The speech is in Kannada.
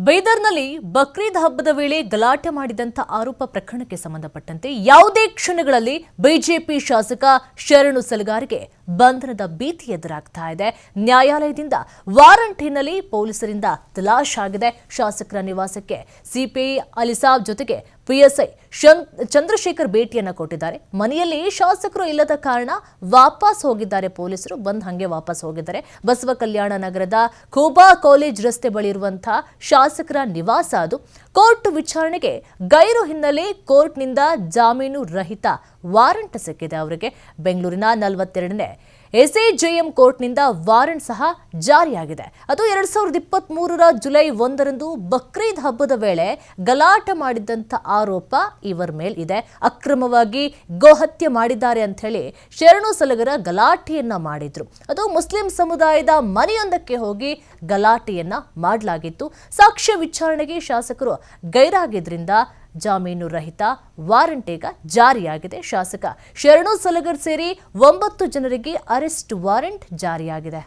ಬೀದರ್ನಲ್ಲಿ ಬಕ್ರೀದ್ ಹಬ್ಬದ ವೇಳೆ ಗಲಾಟೆ ಮಾಡಿದಂತ ಆರೋಪ ಪ್ರಕರಣಕ್ಕೆ ಸಂಬಂಧಪಟ್ಟಂತೆ ಯಾವುದೇ ಕ್ಷಣಗಳಲ್ಲಿ ಬಿಜೆಪಿ ಶಾಸಕ ಶರಣು ಸಲಗಾರಿಗೆ ಬಂಧನದ ಭೀತಿ ಎದುರಾಗ್ತಾ ಇದೆ. ನ್ಯಾಯಾಲಯದಿಂದ ವಾರಂಟ್ ಹಿನ್ನೆಲೆ ಪೊಲೀಸರಿಂದ ತಲಾಶ್ ಆಗಿದೆ. ಶಾಸಕರ ನಿವಾಸಕ್ಕೆ ಸಿಪಿಐ ಅಲಿಸಾಬ್ ಜೊತೆಗೆ ಪಿಎಸ್ಐ ಚಂದ್ರಶೇಖರ್ ಭೇಟಿಯನ್ನ ಕೊಟ್ಟಿದ್ದಾರೆ. ಮನೆಯಲ್ಲಿ ಶಾಸಕರು ಇಲ್ಲದ ಕಾರಣ ವಾಪಸ್ ಹೋಗಿದ್ದಾರೆ. ಪೊಲೀಸರು ಬಂದ್ ಹಂಗೆ ವಾಪಸ್ ಹೋಗಿದ್ದಾರೆ. ಬಸವ ಕಲ್ಯಾಣ ನಗರದ ಖೂಬಾ ಕಾಲೇಜ್ ರಸ್ತೆ ಬಳಿ ಇರುವಂತಹ ಶಾಸಕರ ನಿವಾಸ ಅದು. ಕೋರ್ಟ್ ವಿಚಾರಣೆಗೆ ಗೈರು ಹಿನ್ನೆಲೆ ಕೋರ್ಟ್ನಿಂದ ಜಾಮೀನು ರಹಿತ ವಾರಂಟ್ ಸಿಕ್ಕಿದೆ ಅವರಿಗೆ. ಬೆಂಗಳೂರಿನ 42ನೇ ಎಸಿಜೆಎಂ ಕೋರ್ಟ್ನಿಂದ ವಾರಂಟ್ ಸಹ ಜಾರಿಯಾಗಿದೆ. ಅದು 2023ರ ಜುಲೈ 1ರಂದು ಬಕ್ರೀದ್ ಹಬ್ಬದ ವೇಳೆ ಗಲಾಟೆ ಮಾಡಿದಂಥ ಆರೋಪ ಇವರ ಮೇಲೆ ಇದೆ. ಅಕ್ರಮವಾಗಿ ಗೋಹತ್ಯೆ ಮಾಡಿದ್ದಾರೆ ಅಂತ ಹೇಳಿ ಶರಣು ಸಲಗರ ಗಲಾಟೆಯನ್ನ ಮಾಡಿದ್ರು. ಅದು ಮುಸ್ಲಿಂ ಸಮುದಾಯದ ಮನೆಯೊಂದಕ್ಕೆ ಹೋಗಿ ಗಲಾಟೆಯನ್ನ ಮಾಡಲಾಗಿತ್ತು. ಸಾಕ್ಷ್ಯ ವಿಚಾರಣೆಗೆ ಶಾಸಕರು ಗೈರಾಗಿದ್ರಿಂದ ಜಾಮೀನು ರಹಿತ ವಾರಂಟ್ ಈಗ ಜಾರಿಯಾಗಿದೆ. ಶಾಸಕ ಶರಣು ಸಲಗರ್ ಸೇರಿ 9 ಜನರಿಗೆ ಅರೆಸ್ಟ್ ವಾರಂಟ್ ಜಾರಿಯಾಗಿದೆ.